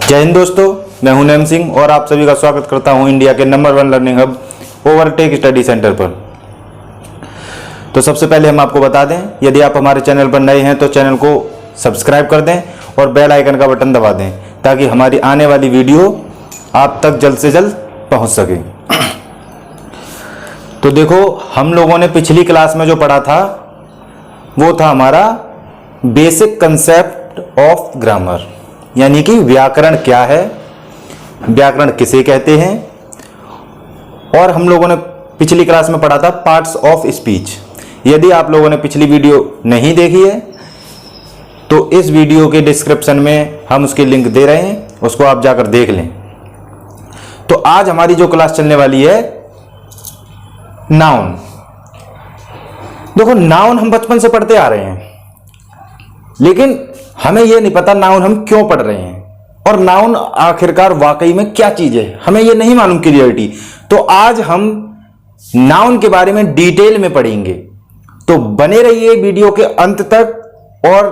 जय हिंद दोस्तों, मैं हूं नेम सिंह और आप सभी का स्वागत करता हूं इंडिया के number 1 learning hub overtake study centre पर। तो सबसे पहले हम आपको बता दें, यदि आप हमारे चैनल पर नए हैं तो चैनल को सब्सक्राइब कर दें और बेल आइकन का बटन दबा दें ताकि हमारी आने वाली वीडियो आप तक जल्द से जल्द पहुंच सके। तो देखो, हम लोगों ने पिछली क्लास में जो पढ़ा था वो था हमारा बेसिक कंसेप्ट ऑफ ग्रामर, यानी कि व्याकरण क्या है, व्याकरण किसे कहते हैं। और हम लोगों ने पिछली क्लास में पढ़ा था पार्ट्स ऑफ स्पीच। यदि आप लोगों ने पिछली वीडियो नहीं देखी है तो इस वीडियो के डिस्क्रिप्शन में हम उसकी लिंक दे रहे हैं, उसको आप जाकर देख लें। तो आज हमारी जो क्लास चलने वाली है नाउन। देखो, नाउन हम बचपन से पढ़ते आ रहे हैं, लेकिन हमें यह नहीं पता नाउन हम क्यों पढ़ रहे हैं और नाउन आखिरकार वाकई में क्या चीज है, हमें यह नहीं मालूम क्लियरिटी। तो आज हम नाउन के बारे में डिटेल में पढ़ेंगे, तो बने रहिए वीडियो के अंत तक और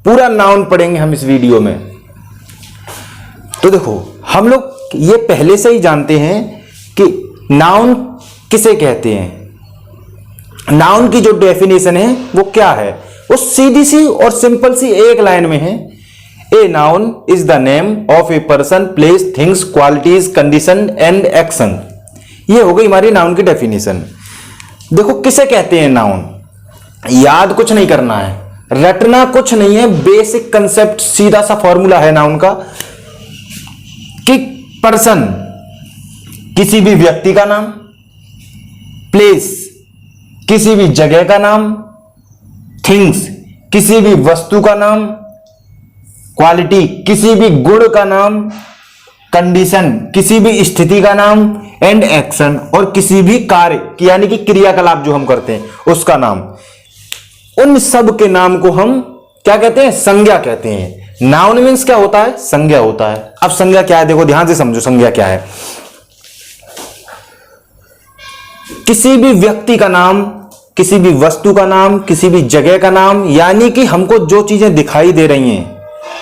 पूरा नाउन पढ़ेंगे हम इस वीडियो में। तो देखो, हम लोग ये पहले से ही जानते हैं कि नाउन किसे कहते हैं। नाउन की जो डेफिनेशन है वो क्या है, वो सीधी सी और सिंपल सी एक लाइन में है। A noun is the name of a person, place, things, qualities, condition and action. ये हो गई हमारी नाउन की डेफिनेशन। देखो, किसे कहते हैं नाउन, याद कुछ नहीं करना है, रटना कुछ नहीं है, बेसिक कंसेप्ट सीधा सा फॉर्मूला है नाउन का कि पर्सन किसी भी व्यक्ति का नाम, प्लेस किसी भी जगह का नाम, थिंग्स किसी भी वस्तु का नाम, क्वालिटी किसी भी गुण का नाम, कंडीशन किसी भी स्थिति का नाम, एंड एक्शन और किसी भी कार्य यानी कि क्रियाकलाप जो हम करते हैं उसका नाम। उन सब के नाम को हम क्या कहते हैं, संज्ञा कहते हैं। नाउन मीन्स क्या होता है, संज्ञा होता है। अब संज्ञा क्या है, देखो ध्यान से समझो संज्ञा क्या है। किसी भी व्यक्ति का नाम, किसी भी वस्तु का नाम, किसी भी जगह का नाम, यानी कि हमको जो चीजें दिखाई दे रही हैं,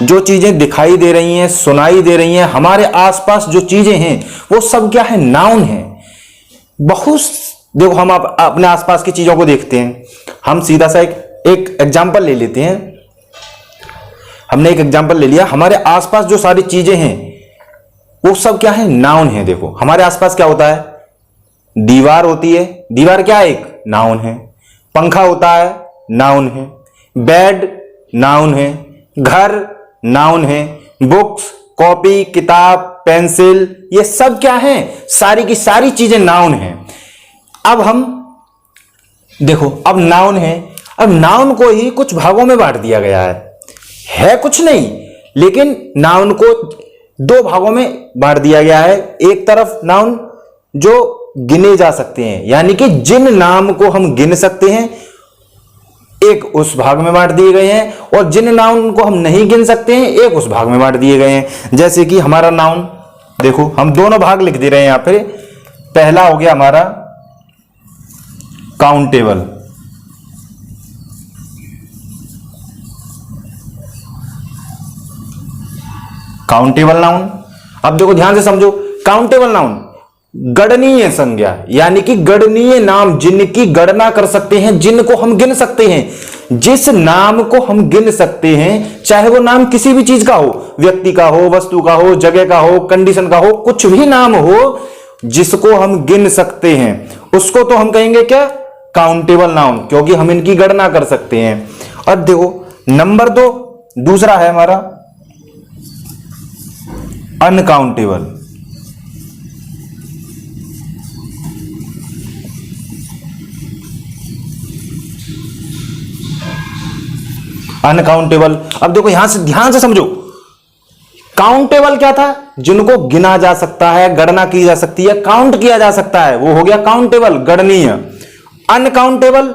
जो चीजें दिखाई दे रही हैं, सुनाई दे रही हैं, हमारे आसपास जो चीजें हैं वो सब क्या है, नाउन है। बहुत देखो, हम अपने आसपास की चीजों को देखते हैं। हम सीधा सा एक एग्जांपल ले लेते हैं। हमने एक एग्जांपल ले लिया, हमारे आसपास जो सारी चीजें हैं वो सब क्या है, नाउन है। देखो, हमारे आसपास क्या होता है, दीवार होती है, दीवार क्या है, एक नाउन है। पंखा होता है, नाउन है। बेड नाउन है। घर नाउन है। बुक्स, कॉपी, किताब, पेंसिल, ये सब क्या है, सारी की सारी चीजें नाउन हैं। अब हम देखो, अब नाउन है, अब नाउन को ही कुछ भागों में बांट दिया गया है कुछ नहीं, लेकिन नाउन को दो भागों में बांट दिया गया है। एक तरफ नाउन जो गिने जा सकते हैं, यानी कि जिन नाम को हम गिन सकते हैं, एक उस भाग में बांट दिए गए हैं, और जिन नाउन को हम नहीं गिन सकते हैं एक उस भाग में बांट दिए गए हैं। जैसे कि हमारा नाउन, देखो हम दोनों भाग लिख दे रहे हैं यहां पे। पहला हो गया हमारा काउंटेबल, काउंटेबल नाउन। अब देखो ध्यान से समझो, काउंटेबल नाउन गणनीय संज्ञा, यानी कि गणनीय नाम, जिनकी गणना कर सकते हैं, जिनको हम गिन सकते हैं। जिस नाम को हम गिन सकते हैं, चाहे वो नाम किसी भी चीज का हो, व्यक्ति का हो, वस्तु का हो, जगह का हो, कंडीशन का हो, कुछ भी नाम हो जिसको हम गिन सकते हैं उसको तो हम कहेंगे क्या, काउंटेबल नाउन, क्योंकि हम इनकी गणना कर सकते हैं। और देखो नंबर दो, दूसरा है हमारा अनकाउंटेबल। अनकाउंटेबल, अब देखो यहां से ध्यान से समझो, काउंटेबल क्या था, जिनको गिना जा सकता है, गणना की जा सकती है, काउंट किया जा सकता है, वो हो गया काउंटेबल, गणनीय। अनकाउंटेबल,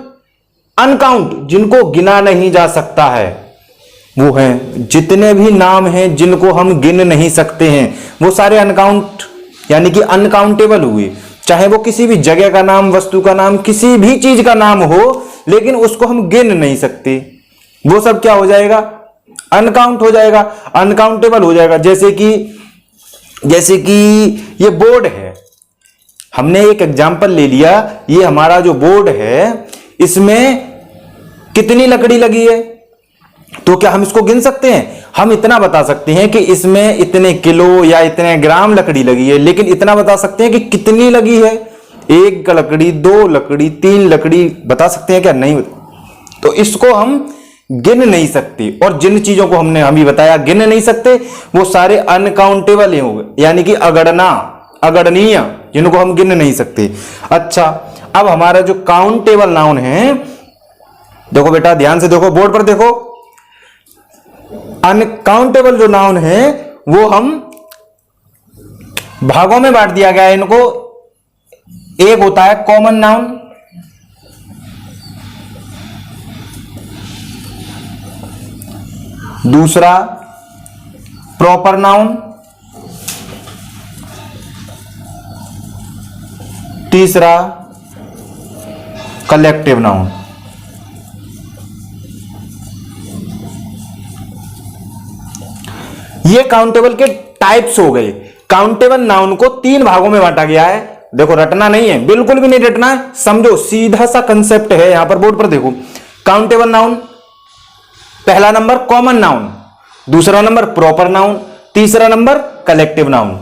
अनकाउंट, जिनको गिना नहीं जा सकता है, वो है जितने भी नाम हैं जिनको हम गिन नहीं सकते हैं वो सारे अनकाउंट यानी कि अनकाउंटेबल हुए। चाहे वो किसी भी जगह का नाम, वस्तु का नाम, किसी भी चीज का नाम हो, लेकिन उसको हम गिन नहीं सकते, वो सब क्या हो जाएगा, अनकाउंट हो जाएगा, अनकाउंटेबल हो जाएगा। जैसे कि ये बोर्ड है, हमने एक एग्जाम्पल ले लिया, ये हमारा जो बोर्ड है इसमें कितनी लकड़ी लगी है, तो क्या हम इसको गिन सकते हैं? हम इतना बता सकते हैं कि इसमें इतने किलो या इतने ग्राम लकड़ी लगी है, लेकिन इतना बता सकते हैं कि कितनी लगी है, 1 लकड़ी, 2 लकड़ी, 3 लकड़ी बता सकते हैं क्या? नहीं। तो इसको हम गिन नहीं सकते, और जिन चीजों को हमने अभी बताया गिन नहीं सकते वो सारे अनकाउंटेबल ही होंगे, यानी कि अगणनीय, जिनको हम गिन नहीं सकते। अच्छा, अब हमारा जो काउंटेबल नाउन है, देखो बेटा ध्यान से देखो, बोर्ड पर देखो, अनकाउंटेबल जो नाउन है वो हम भागों में बांट दिया गया है इनको। एक होता है कॉमन नाउन, दूसरा प्रॉपर नाउन, तीसरा कलेक्टिव नाउन। ये काउंटेबल के टाइप्स हो गए। काउंटेबल नाउन को 3 भागों में बांटा गया है। देखो रटना नहीं है, बिल्कुल भी नहीं रटना है, समझो, सीधा सा कंसेप्ट है। यहां पर बोर्ड पर देखो, काउंटेबल नाउन, पहला नंबर कॉमन नाउन, दूसरा नंबर प्रॉपर नाउन, तीसरा नंबर कलेक्टिव नाउन।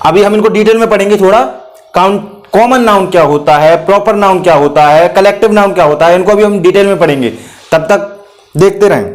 अभी हम इनको डिटेल में पढ़ेंगे थोड़ा, कॉमन नाउन क्या होता है, प्रॉपर नाउन क्या होता है, कलेक्टिव नाउन क्या होता है, इनको अभी हम डिटेल में पढ़ेंगे, तब तक देखते रहें।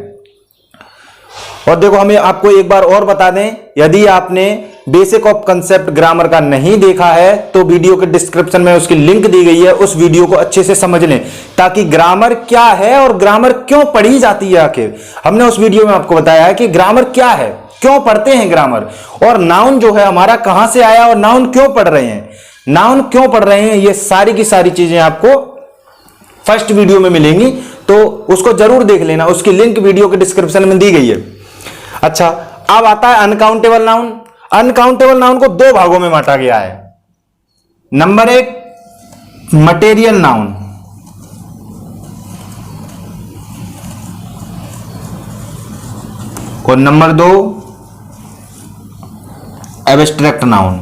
और देखो, हमें आपको एक बार और बता दें, यदि आपने बेसिक ऑफ कंसेप्ट ग्रामर का नहीं देखा है तो वीडियो के डिस्क्रिप्शन में उसकी लिंक दी गई है, उस वीडियो को अच्छे से समझ लें, ताकि ग्रामर क्या है और ग्रामर क्यों पढ़ी जाती है। आखिर हमने उस वीडियो में आपको बताया है कि ग्रामर क्या है, क्यों पढ़ते हैं ग्रामर, और नाउन जो है हमारा कहां से आया और नाउन क्यों पढ़ रहे हैं, नाउन क्यों पढ़ रहे हैं, ये सारी की सारी चीजें आपको फर्स्ट वीडियो में मिलेंगी, तो उसको जरूर देख लेना, उसकी लिंक वीडियो के डिस्क्रिप्शन में दी गई है। अच्छा, अब आता है अनकाउंटेबल नाउन। अनकाउंटेबल नाउन को 2 भागों में बांटा गया है। नंबर 1 मटेरियल नाउन, और नंबर 2 एब्स्ट्रैक्ट नाउन।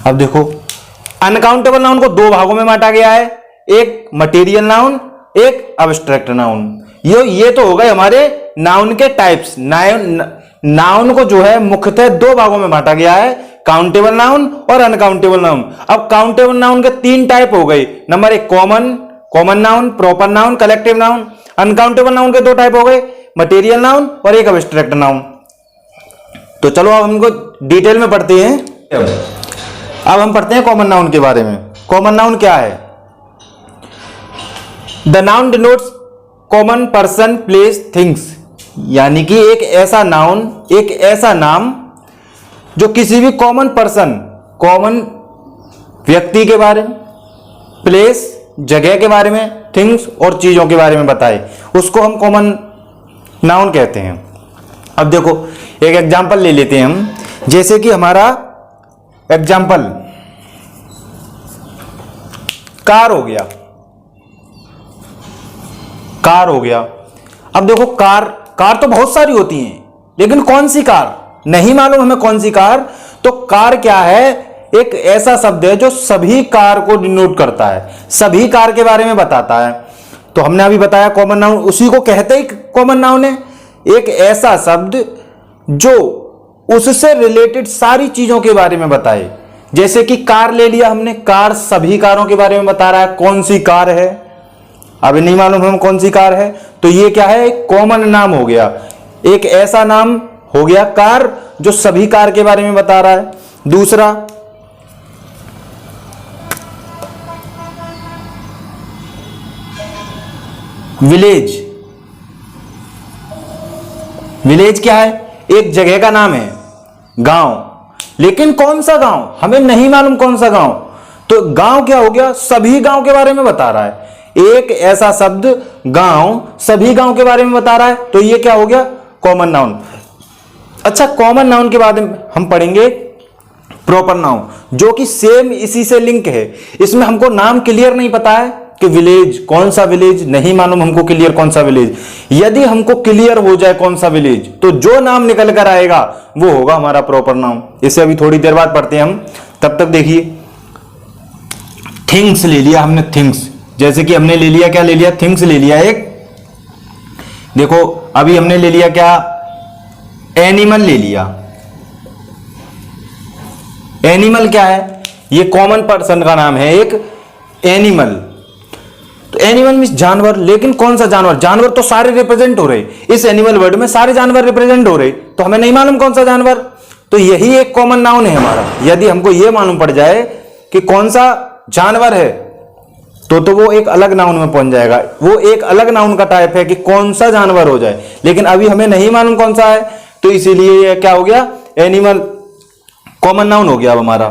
अब देखो, अनकाउंटेबल नाउन को 2 भागों में बांटा गया है, एक मटेरियल नाउन, एक एब्स्ट्रैक्ट नाउन। ये तो हो गए हमारे नाउन के टाइप्स। नाउन को जो है मुख्यतः 2 भागों में बांटा गया है, काउंटेबल नाउन और अनकाउंटेबल नाउन। अब काउंटेबल नाउन के 3 टाइप हो गए। Number 1 common noun, proper noun, collective noun. Uncountable noun के 2 टाइप हो गए, मटेरियल नाउन और एक एब्स्ट्रैक्ट नाउन। तो चलो अब हमको डिटेल में पढ़ते हैं। अब हम पढ़ते हैं कॉमन नाउन के बारे में। कॉमन नाउन क्या है? The noun denotes common person, place, things, यानी कि एक ऐसा नाउन, एक ऐसा नाम जो किसी भी कॉमन पर्सन, कॉमन व्यक्ति के बारे में, प्लेस जगह के बारे में, थिंग्स और चीजों के बारे में बताए, उसको हम कॉमन नाउन कहते हैं। अब देखो एक एग्जांपल ले लेते हैं हम, जैसे कि हमारा एग्जांपल कार हो गया, कार हो गया। अब देखो कार तो बहुत सारी होती हैं, लेकिन कौन सी कार नहीं मालूम हमें, कौन सी कार। तो कार क्या है? एक ऐसा शब्द है जो सभी कार को डिनोट करता है, सभी कार के बारे में बताता है। तो हमने अभी बताया कॉमन नाउन, उसी को कहते ही कॉमन नाउन है। एक ऐसा शब्द जो उससे रिलेटेड सारी चीजों के बारे में बताए। जैसे कि कार ले लिया हमने, कार सभी कारों के बारे में बता रहा है। कौन सी कार है अभी नहीं मालूम हम, कौन सी कार है, तो ये क्या है? एक कॉमन नाम हो गया, एक ऐसा नाम हो गया कार जो सभी कार के बारे में बता रहा है। दूसरा विलेज। विलेज क्या है? एक जगह का नाम है, गांव, लेकिन कौन सा गांव हमें नहीं मालूम, कौन सा गांव। तो गांव क्या हो गया? सभी गांव के बारे में बता रहा है। एक ऐसा शब्द गांव सभी गांव के बारे में बता रहा है, तो ये क्या हो गया? Common noun. अच्छा, कॉमन नाउन के बाद हम पढ़ेंगे प्रॉपर नाउन जो कि सेम इसी से लिंक है। इसमें हमको नाम क्लियर नहीं पता है कि विलेज, कौन सा विलेज नहीं मालूम हमको क्लियर कौन सा विलेज। यदि हमको क्लियर हो जाए कौन सा विलेज तो जो नाम निकल कर आएगा वो होगा हमारा प्रॉपर नाउन। इसे अभी थोड़ी देर बाद पढ़ते हैं हम, तब तक देखिए थिंग्स ले लिया हमने, थिंग्स जैसे कि हमने ले लिया, क्या ले लिया, थिंग्स ले लिया एक। देखो अभी हमने ले लिया क्या, एनिमल ले लिया। एनिमल क्या है, ये कॉमन पर्सन का नाम है एक एनिमल। तो एनिमल मीन्स जानवर, लेकिन कौन सा जानवर, जानवर तो सारे रिप्रेजेंट हो रहे, इस एनिमल वर्ड में सारे जानवर रिप्रेजेंट हो रहे, तो हमें नहीं मालूम कौन सा जानवर, तो यही एक कॉमन नाउन है हमारा। यदि हमको यह मालूम पड़ जाए कि कौन सा जानवर है तो वो एक अलग नाउन में पहुंच जाएगा, वो एक अलग नाउन का टाइप है कि कौन सा जानवर हो जाए, लेकिन अभी हमें नहीं मालूम कौन सा है, तो इसीलिए ये क्या हो गया, एनिमल कॉमन नाउन हो गया अब हमारा।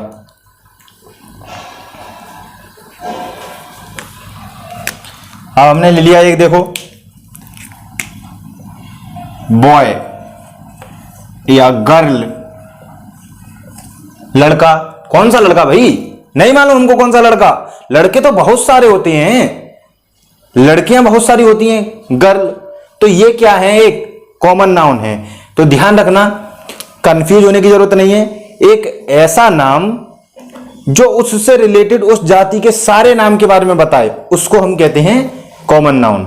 अब हमने ले लिया एक, देखो बॉय या गर्ल, लड़का। कौन सा लड़का भाई, नहीं मालूम हमको कौन सा लड़का, लड़के तो बहुत सारे होते हैं, लड़कियां बहुत सारी होती हैं, गर्ल। तो ये क्या है, एक कॉमन नाउन है। तो ध्यान रखना, कंफ्यूज होने की जरूरत नहीं है। एक ऐसा नाम जो उससे रिलेटेड उस जाति के सारे नाम के बारे में बताए उसको हम कहते हैं कॉमन नाउन।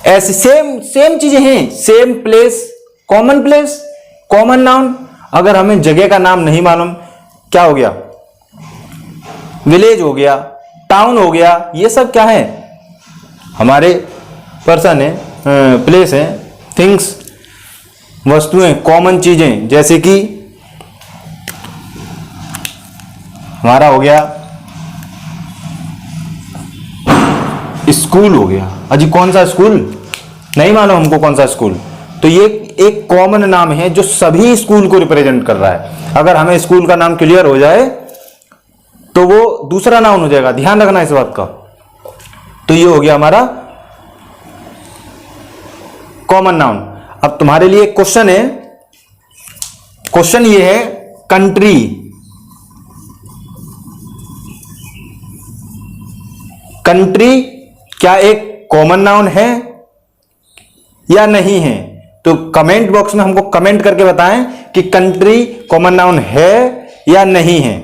ऐसे सेम चीजें हैं, same place, common place, common noun. अगर हमें जगह का नाम नहीं मालूम, क्या हो गया, विलेज हो गया, टाउन हो गया, ये सब क्या है, हमारे पर्सन है, प्लेस है, थिंग्स, वस्तुएं, कॉमन चीजें। जैसे कि हमारा हो गया स्कूल, हो गया। अजी कौन सा स्कूल, नहीं मालूम हमको कौन सा स्कूल, तो ये एक कॉमन नाम है जो सभी स्कूल को रिप्रेजेंट कर रहा है। अगर हमें स्कूल का नाम क्लियर हो जाए तो वो दूसरा नाउन हो जाएगा, ध्यान रखना इस बात का। तो ये हो गया हमारा कॉमन नाउन। अब तुम्हारे लिए एक क्वेश्चन है, क्वेश्चन ये है, कंट्री, कंट्री क्या एक कॉमन नाउन है या नहीं है? तो कमेंट बॉक्स में हमको कमेंट करके बताएं कि कंट्री कॉमन नाउन है या नहीं है।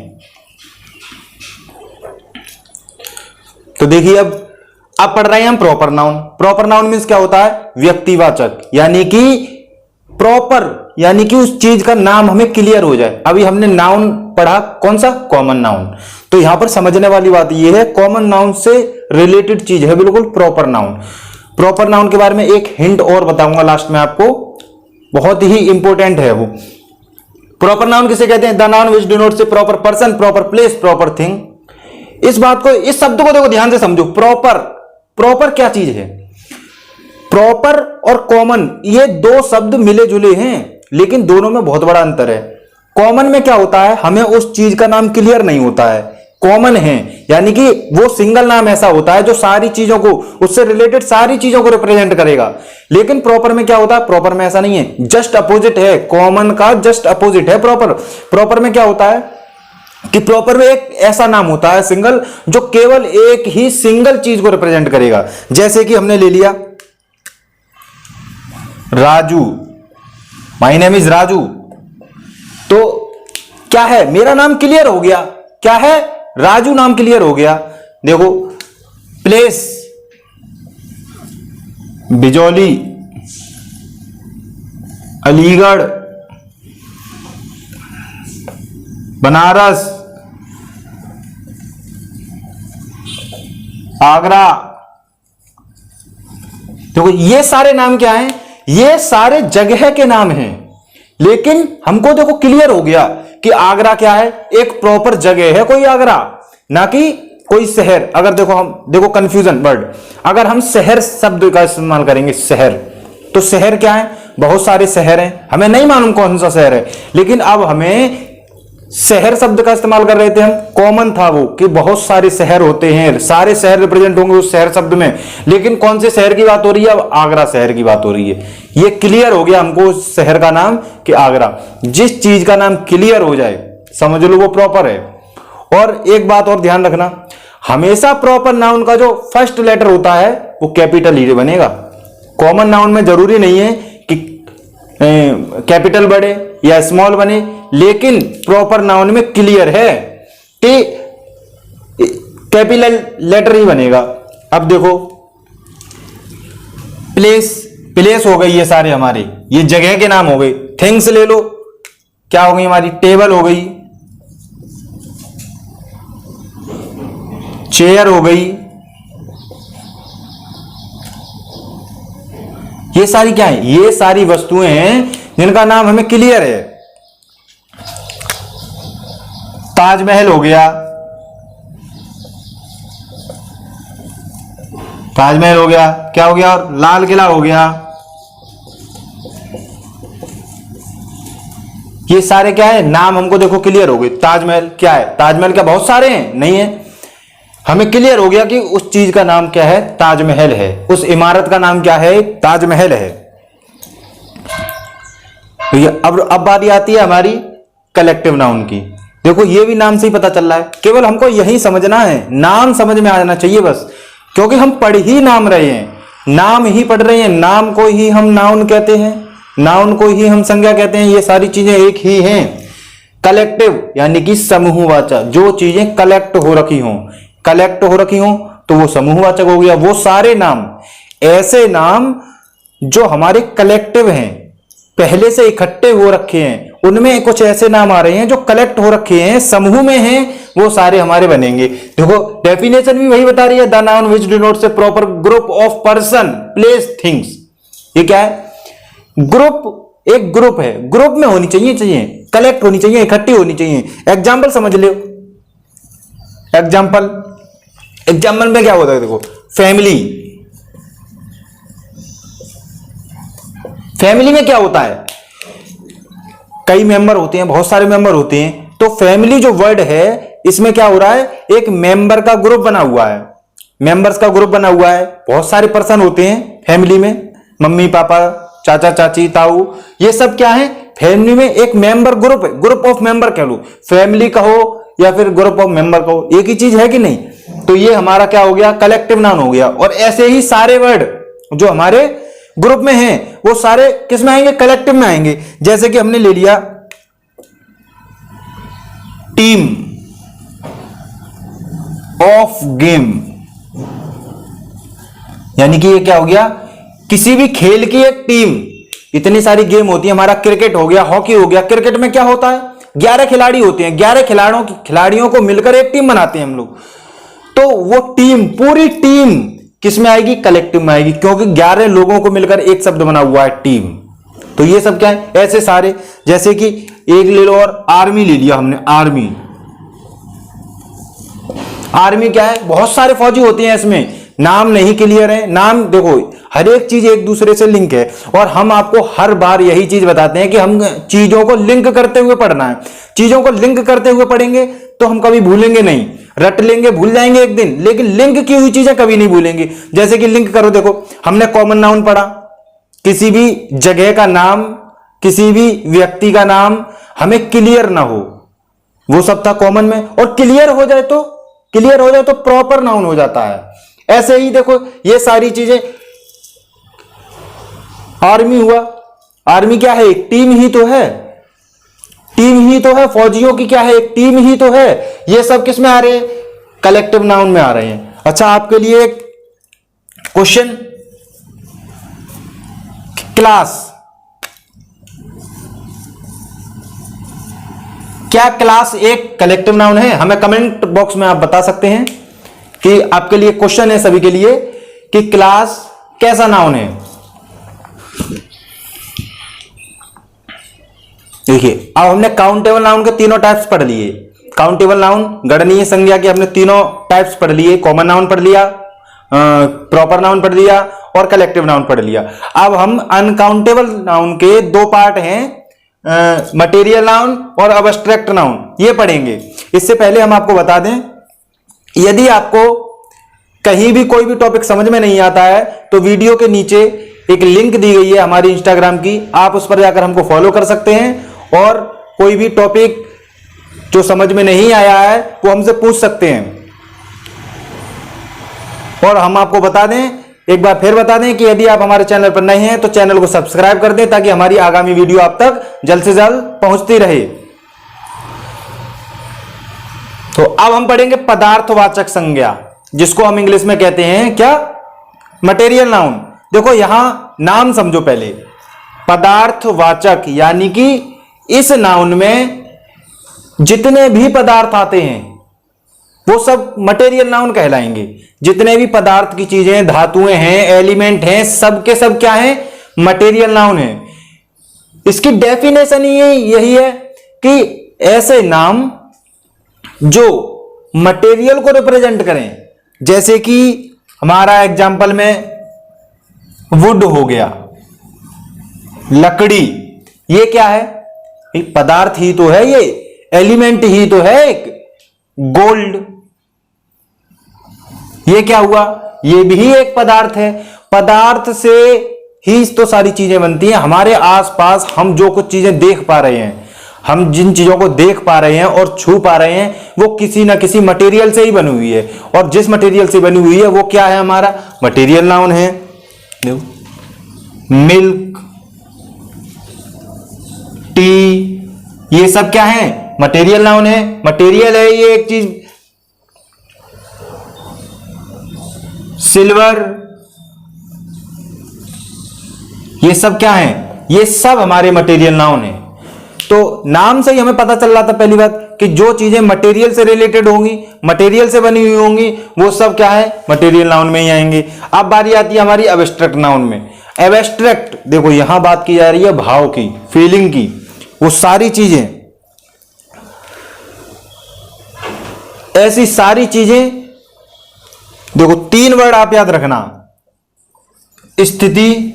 तो देखिए अब पढ़ रहे हैं हम proper noun. Proper noun means क्या होता है, व्यक्तिवाचक, यानी कि प्रॉपर, यानी कि उस चीज का नाम हमें क्लियर हो जाए। अभी हमने नाउन पढ़ा, कौन सा, कॉमन नाउन। तो यहां पर समझने वाली बात यह है, कॉमन नाउन से रिलेटेड चीज है बिल्कुल प्रॉपर नाउन। प्रॉपर नाउन के बारे में एक हिंट और बताऊंगा लास्ट में आपको, बहुत ही इंपॉर्टेंट है वो। प्रॉपर नाउन किसे कहते हैं, the noun which denotes A proper person, proper place, proper thing. इस बात को, इस शब्द को देखो ध्यान से समझो। प्रॉपर, प्रॉपर क्या चीज है, प्रॉपर और कॉमन ये दो शब्द मिले जुले हैं, लेकिन दोनों में बहुत बड़ा अंतर है। कॉमन में क्या होता है, हमें उस चीज का नाम क्लियर नहीं होता है, कॉमन है यानी कि वो सिंगल नाम ऐसा होता है जो सारी चीजों को, उससे रिलेटेड सारी चीजों को रिप्रेजेंट करेगा। लेकिन प्रॉपर में क्या होता है, प्रॉपर में ऐसा नहीं है, जस्ट अपोजिट है, कॉमन का जस्ट अपोजिट है प्रॉपर। प्रॉपर में क्या होता है कि प्रॉपर में एक ऐसा नाम होता है सिंगल, जो केवल एक ही सिंगल चीज को रिप्रेजेंट करेगा। जैसे कि हमने ले लिया Raju, my name is Raju, तो क्या है, मेरा नाम क्लियर हो गया, क्या है, राजू नाम क्लियर हो गया। देखो प्लेस, बिजौली, अलीगढ़, बनारस, आगरा। देखो ये सारे नाम क्या हैं, ये सारे जगह के नाम हैं, लेकिन हमको देखो क्लियर हो गया कि आगरा क्या है, एक प्रॉपर जगह है कोई आगरा, ना कि कोई शहर। अगर देखो हम, देखो कंफ्यूजन वर्ड, अगर हम शहर शब्द का इस्तेमाल करेंगे, शहर, तो शहर क्या है, बहुत सारे शहर हैं, हमें नहीं मालूम कौन सा शहर है। लेकिन अब हमें शहर शब्द का इस्तेमाल कर रहे थे हम, कॉमन था वो कि बहुत सारे शहर होते हैं, सारे शहर रिप्रेजेंट होंगे उस शहर शब्द में, लेकिन कौन से शहर की बात हो रही है, अब आगरा शहर की बात हो रही है। ये क्लियर हो गया हमको उस शहर का नाम कि आगरा। जिस चीज का नाम क्लियर हो जाए समझ लो वो प्रॉपर है। और एक बात और ध्यान रखना, हमेशा प्रॉपर नाउन का जो फर्स्ट लेटर होता है वो कैपिटल ही बनेगा। कॉमन नाउन में जरूरी नहीं है कि कैपिटल बने या स्मॉल बने, लेकिन प्रॉपर नाउन में क्लियर है कि कैपिटल लेटर ही बनेगा। अब देखो, प्लेस, प्लेस हो गई, ये सारे हमारे ये जगह के नाम हो गए। थिंग्स ले लो, क्या हो गई हमारी, टेबल हो गई, चेयर हो गई, ये सारी क्या है, ये सारी वस्तुएं हैं जिनका नाम हमें क्लियर है। ताजमहल हो गया, ताजमहल हो गया, क्या हो गया, और लाल किला हो गया। ये सारे क्या है, नाम हमको देखो क्लियर हो गए। ताजमहल क्या है, ताजमहल क्या बहुत सारे हैं, नहीं है, हमें क्लियर हो गया कि उस चीज का नाम क्या है, ताजमहल है, उस इमारत का नाम क्या है, ताजमहल है। तो ये अब बारी आती है हमारी कलेक्टिव नाउन की। देखो ये भी नाम से ही पता चल रहा है, केवल हमको यही समझना है, नाम समझ में आ जाना चाहिए बस, क्योंकि हम पढ़ ही नाम रहे हैं, नाम ही पढ़ रहे हैं, नाम को ही हम नाउन कहते हैं, नाउन को ही हम संज्ञा कहते हैं, ये सारी चीजें एक ही हैं। कलेक्टिव यानी कि समूहवाचक, जो चीजें कलेक्ट हो रखी हों, कलेक्ट हो रखी हों तो वो समूहवाचक हो गया। वो सारे नाम, ऐसे नाम जो हमारे कलेक्टिव हैं, पहले से इकट्ठे हो रखे हैं, उनमें कुछ ऐसे नाम आ रहे हैं जो कलेक्ट हो रखे हैं, समूह में हैं, वो सारे हमारे बनेंगे। देखो डेफिनेशन भी वही बता रही है, the noun which denotes A proper group of person place things. ये क्या है, ग्रुप, एक ग्रुप है, ग्रुप में होनी चाहिए, कलेक्ट होनी चाहिए, इकट्ठी होनी चाहिए। एग्जाम्पल समझ लो, एग्जाम्पल में क्या होता है, देखो फैमिली, फैमिली में क्या होता है, कई मेंबर होते हैं, बहुत सारे मेंबर होते हैं, तो फैमिली जो वर्ड है इसमें क्या हो रहा है, एक मेंबर का ग्रुप बना हुआ है, मेंबर्स का ग्रुप बना हुआ है, बहुत सारे पर्सन होते हैं फैमिली में, मम्मी पापा चाचा चाची ताऊ, ये सब क्या है, फैमिली में एक मेंबर ग्रुप है, ग्रुप ऑफ मेंबर कह लो, फैमिली कहो या फिर ग्रुप ऑफ मेंबर कहो, एक ही चीज है कि नहीं। तो ये हमारा क्या हो गया, कलेक्टिव नाउन हो गया। और ऐसे ही सारे वर्ड जो हमारे ग्रुप में हैं वो सारे किस में आएंगे, कलेक्टिव में आएंगे। जैसे कि हमने ले लिया टीम ऑफ गेम, यानी कि ये क्या हो गया, किसी भी खेल की एक टीम, इतनी सारी गेम होती है, हमारा क्रिकेट हो गया, हॉकी हो गया, क्रिकेट में क्या होता है, 11 खिलाड़ी होते हैं, 11 खिलाड़ियों को मिलकर एक टीम बनाते हैं हम लोग। तो वो टीम, पूरी टीम किस में आएगी, कलेक्टिव में आएगी, क्योंकि 11 लोगों को मिलकर एक शब्द बना हुआ है टीम। तो ये सब क्या है, ऐसे सारे, जैसे कि एक ले लो और आर्मी ले लिया हमने, आर्मी, आर्मी क्या है, बहुत सारे फौजी होते हैं, इसमें नाम नहीं क्लियर है, नाम देखो हर एक चीज एक दूसरे से लिंक है, और हम आपको हर बार यही चीज बताते हैं कि हम चीजों को लिंक करते हुए पढ़ना है। चीजों को लिंक करते हुए पढ़ेंगे तो हम कभी भूलेंगे नहीं, रट लेंगे भूल जाएंगे एक दिन, लेकिन लिंक की हुई चीजें कभी नहीं भूलेंगे। जैसे कि लिंक करो, देखो हमने कॉमन नाउन पढ़ा, किसी भी जगह का नाम, किसी भी व्यक्ति का नाम हमें क्लियर ना हो, वो सब था कॉमन में, और क्लियर हो जाए तो प्रॉपर नाउन हो जाता है। ऐसे ही देखो ये सारी चीजें, आर्मी हुआ, आर्मी क्या है, एक टीम ही तो है, टीम ही तो है, फौजियों की क्या है, एक टीम ही तो है। ये सब किस में आ रहे हैं, कलेक्टिव नाउन में आ रहे हैं। अच्छा आपके लिए एक क्वेश्चन, क्लास, क्या क्लास एक कलेक्टिव नाउन है? हमें कमेंट बॉक्स में आप बता सकते हैं कि आपके लिए क्वेश्चन है सभी के लिए कि क्लास कैसा नाउन है। देखिए अब हमने काउंटेबल नाउन के तीनों टाइप्स पढ़ लिए। काउंटेबल नाउन गणनीय संज्ञा के हमने तीनों टाइप्स पढ़ लिए, कॉमन नाउन पढ़ लिया, प्रॉपर नाउन पढ़ लिया और कलेक्टिव नाउन पढ़ लिया। अब हम अनकाउंटेबल नाउन के दो पार्ट हैं, मटेरियल नाउन और अब्स्ट्रैक्ट नाउन, ये पढ़ेंगे। इससे पहले हम आपको बता दें, यदि आपको कहीं भी कोई भी टॉपिक समझ में नहीं आता है तो वीडियो के नीचे एक लिंक दी गई है हमारी इंस्टाग्राम की, आप उस पर जाकर हमको फॉलो कर सकते हैं और कोई भी टॉपिक जो समझ में नहीं आया है वो हमसे पूछ सकते हैं। और हम आपको बता दें, एक बार फिर बता दें कि यदि आप हमारे चैनल पर नए हैं तो चैनल को सब्सक्राइब कर दें ताकि हमारी आगामी वीडियो आप तक जल्द से जल्द पहुंचती रहे। तो अब हम पढ़ेंगे पदार्थवाचक संज्ञा, जिसको हम इंग्लिश में कहते हैं क्या, मटेरियल नाउन। देखो यहां नाम समझो पहले, पदार्थवाचक यानी कि इस नाउन में जितने भी पदार्थ आते हैं वो सब मटेरियल नाउन कहलाएंगे। जितने भी पदार्थ की चीजें, धातुएं हैं, एलिमेंट हैं, सब के सब क्या हैं, मटेरियल नाउन है। इसकी डेफिनेशन ही यही है कि ऐसे नाम जो मटेरियल को रिप्रेजेंट करें, जैसे कि हमारा एग्जाम्पल में वुड हो गया, लकड़ी, ये क्या है, एक पदार्थ ही तो है, ये एलिमेंट ही तो है एक। गोल्ड, ये क्या हुआ, ये भी एक पदार्थ है। पदार्थ से ही तो सारी चीजें बनती हैं। हमारे आसपास हम जो कुछ चीजें देख पा रहे हैं, हम जिन चीजों को देख पा रहे हैं और छू पा रहे हैं, वो किसी ना किसी मटेरियल से ही बनी हुई है। और जिस मटेरियल से बनी हुई है वो क्या है, हमारा मटेरियल नाउन है। मिल्क, टी, ये सब क्या है, मटेरियल नाउन है। मटेरियल है ये एक चीज। सिल्वर, ये सब क्या है, ये सब हमारे मटेरियल नाउन है। तो नाम से ही हमें पता चल रहा था पहली बात कि जो चीजें मटेरियल से रिलेटेड होंगी, मटेरियल से बनी हुई होंगी, वो सब क्या है, मटेरियल नाउन में ही आएंगे। अब बारी आती है हमारी एब्स्ट्रैक्ट नाउन में। एब्स्ट्रैक्ट, देखो यहां बात की जा रही है भाव की, फीलिंग की, वो सारी चीजें, ऐसी सारी चीजें। देखो 3 वर्ड आप याद रखना, स्थिति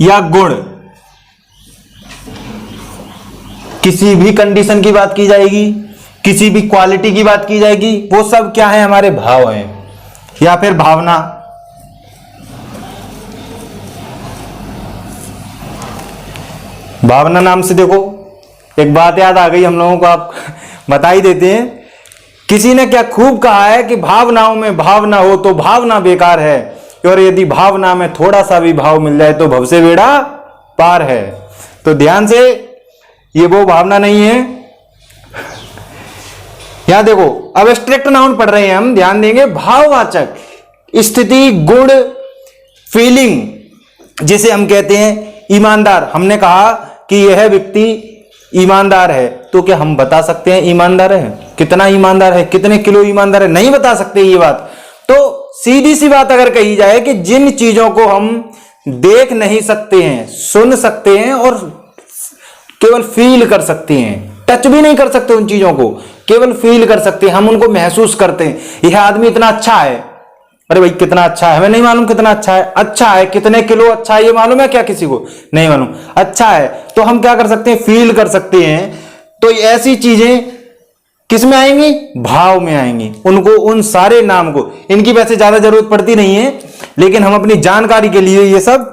या गुण, किसी भी कंडीशन की बात की जाएगी, किसी भी क्वालिटी की बात की जाएगी, वो सब क्या है, हमारे भाव हैं या फिर भावना। भावना नाम से देखो एक बात याद आ गई हम लोगों को, आप बता ही देते हैं। किसी ने क्या खूब कहा है कि भावनाओं में भाव ना हो तो भावना बेकार है, और यदि भावना में थोड़ा सा भी भाव मिल जाए तो भव से बेड़ा पार है। तो ध्यान से, ये वो भावना नहीं है। यहां देखो एब्स्ट्रैक्ट नाउन पढ़ रहे हैं हम, ध्यान देंगे। भाववाचक, स्थिति, गुण, फीलिंग, जिसे हम कहते हैं ईमानदार। हमने कहा कि यह व्यक्ति ईमानदार है, तो क्या हम बता सकते हैं ईमानदार है, कितना ईमानदार है, कितने किलो ईमानदार है, नहीं बता सकते ये बात। तो सीधी सी बात अगर कही जाए कि जिन चीजों को हम देख नहीं सकते हैं, सुन सकते हैं और केवल फील कर सकते हैं, टच भी नहीं कर सकते उन चीजों को, केवल फील कर सकते हैं, हम उनको महसूस करते हैं। यह आदमी इतना अच्छा है, अरे भाई कितना अच्छा है, हमें नहीं मालूम कितना अच्छा है। अच्छा है, कितने किलो अच्छा है ये मालूम है क्या, किसी को नहीं मालूम। अच्छा है तो हम क्या कर सकते हैं, फील कर सकते हैं। तो ऐसी चीजें किस में आएंगी, भाव में आएंगी। उनको, उन सारे नाम को, इनकी वैसे ज्यादा जरूरत पड़ती नहीं है, लेकिन हम अपनी जानकारी के लिए ये सब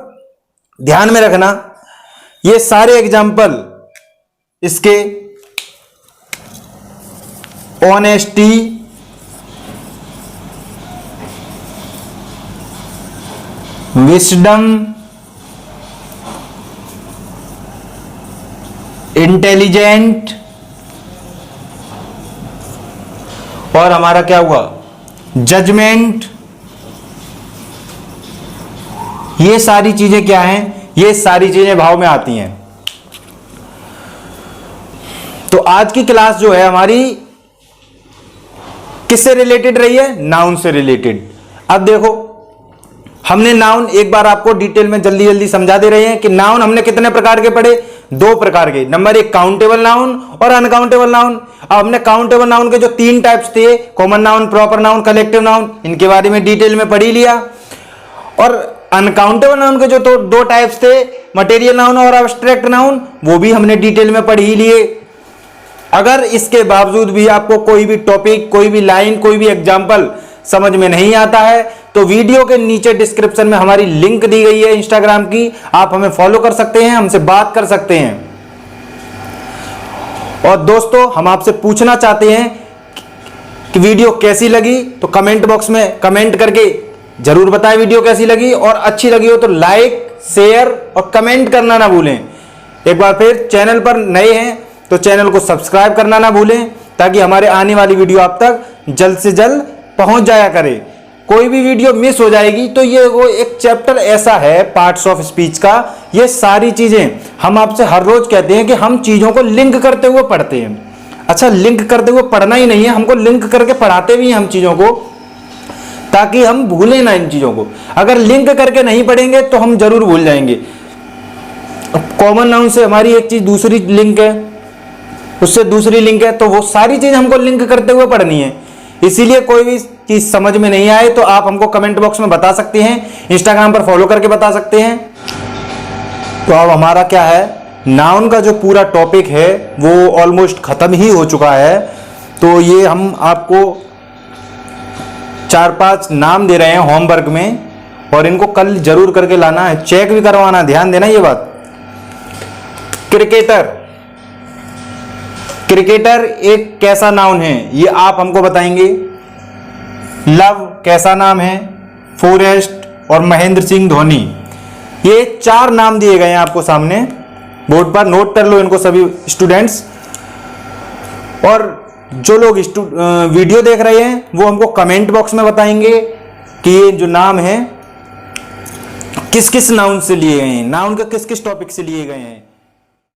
ध्यान में रखना। ये सारे एग्जाम्पल इसके ऑनेस्टी, विस्डम, इंटेलिजेंट, और हमारा क्या हुआ, जजमेंट। ये सारी चीजें क्या हैं, ये सारी चीजें भाव में आती हैं। तो आज की क्लास जो है हमारी किससे रिलेटेड रही है, नाउन से रिलेटेड। अब देखो हमने नाउन एक बार आपको डिटेल में जल्दी जल्दी समझा दे रहे हैं कि नाउन हमने कितने प्रकार के पढ़े, 2 प्रकार के। नंबर 1 काउंटेबल नाउन और अनकाउंटेबल नाउन। अब हमने काउंटेबल नाउन के जो 3 टाइप्स थे, common noun, proper noun, collective noun, इनके बारे में डिटेल में पढ़ ही लिया। और अनकाउंटेबल नाउन के जो 2 टाइप्स थे, मटेरियल नाउन और एब्स्ट्रैक्ट नाउन, वो भी हमने डिटेल में पढ़ ही लिए। अगर इसके बावजूद भी आपको कोई भी टॉपिक, कोई भी लाइन, कोई भी एग्जाम्पल समझ में नहीं आता है तो वीडियो के नीचे डिस्क्रिप्शन में हमारी लिंक दी गई है इंस्टाग्राम की, आप हमें फॉलो कर सकते हैं, हमसे बात कर सकते हैं। और दोस्तों हम आपसे पूछना चाहते हैं कि वीडियो कैसी लगी, तो कमेंट बॉक्स में कमेंट करके जरूर बताएं वीडियो कैसी लगी, और अच्छी लगी हो तो लाइक, शेयर और कमेंट करना ना भूलें। एक बार फिर चैनल पर नए हैं तो चैनल को सब्सक्राइब करना ना भूलें, ताकि हमारे आने वाली वीडियो आप तक जल्द से जल्द पहुंच जाया करे। कोई भी वीडियो मिस हो जाएगी तो ये वो एक चैप्टर ऐसा है पार्ट्स ऑफ स्पीच का, ये सारी चीजें हम आपसे हर रोज कहते हैं कि हम चीजों को लिंक करते हुए पढ़ते हैं। अच्छा, लिंक करते हुए पढ़ना ही नहीं है, हमको लिंक करके पढ़ाते भी हैं हम चीजों को, ताकि हम भूलें ना इन चीजों को। अगर लिंक करके नहीं पढ़ेंगे तो हम जरूर भूल जाएंगे। कॉमन नाउन से हमारी एक चीज दूसरी लिंक है, उससे दूसरी लिंक है, तो वो सारी चीज हमको लिंक करते हुए पढ़नी है। इसीलिए कोई भी चीज समझ में नहीं आए तो आप हमको कमेंट बॉक्स में बता सकते हैं, इंस्टाग्राम पर फॉलो करके बता सकते हैं। तो अब हमारा क्या है, नाउन का जो पूरा टॉपिक है वो ऑलमोस्ट खत्म ही हो चुका है। तो ये हम आपको 4-5 नाम दे रहे हैं होमवर्क में, और इनको कल जरूर करके लाना है, चेक भी करवाना, ध्यान देना ये बात। क्रिकेटर, क्रिकेटर एक कैसा नाउन है ये आप हमको बताएंगे। लव कैसा नाम है, फॉरेस्ट और महेंद्र सिंह धोनी, ये 4 नाम दिए गए हैं आपको सामने बोर्ड पर, नोट कर लो इनको सभी स्टूडेंट्स। और जो लोग वीडियो देख रहे हैं वो हमको कमेंट बॉक्स में बताएंगे कि ये जो नाम है किस किस नाउन से लिए गए हैं, नाउन के किस किस टॉपिक से लिए गए हैं।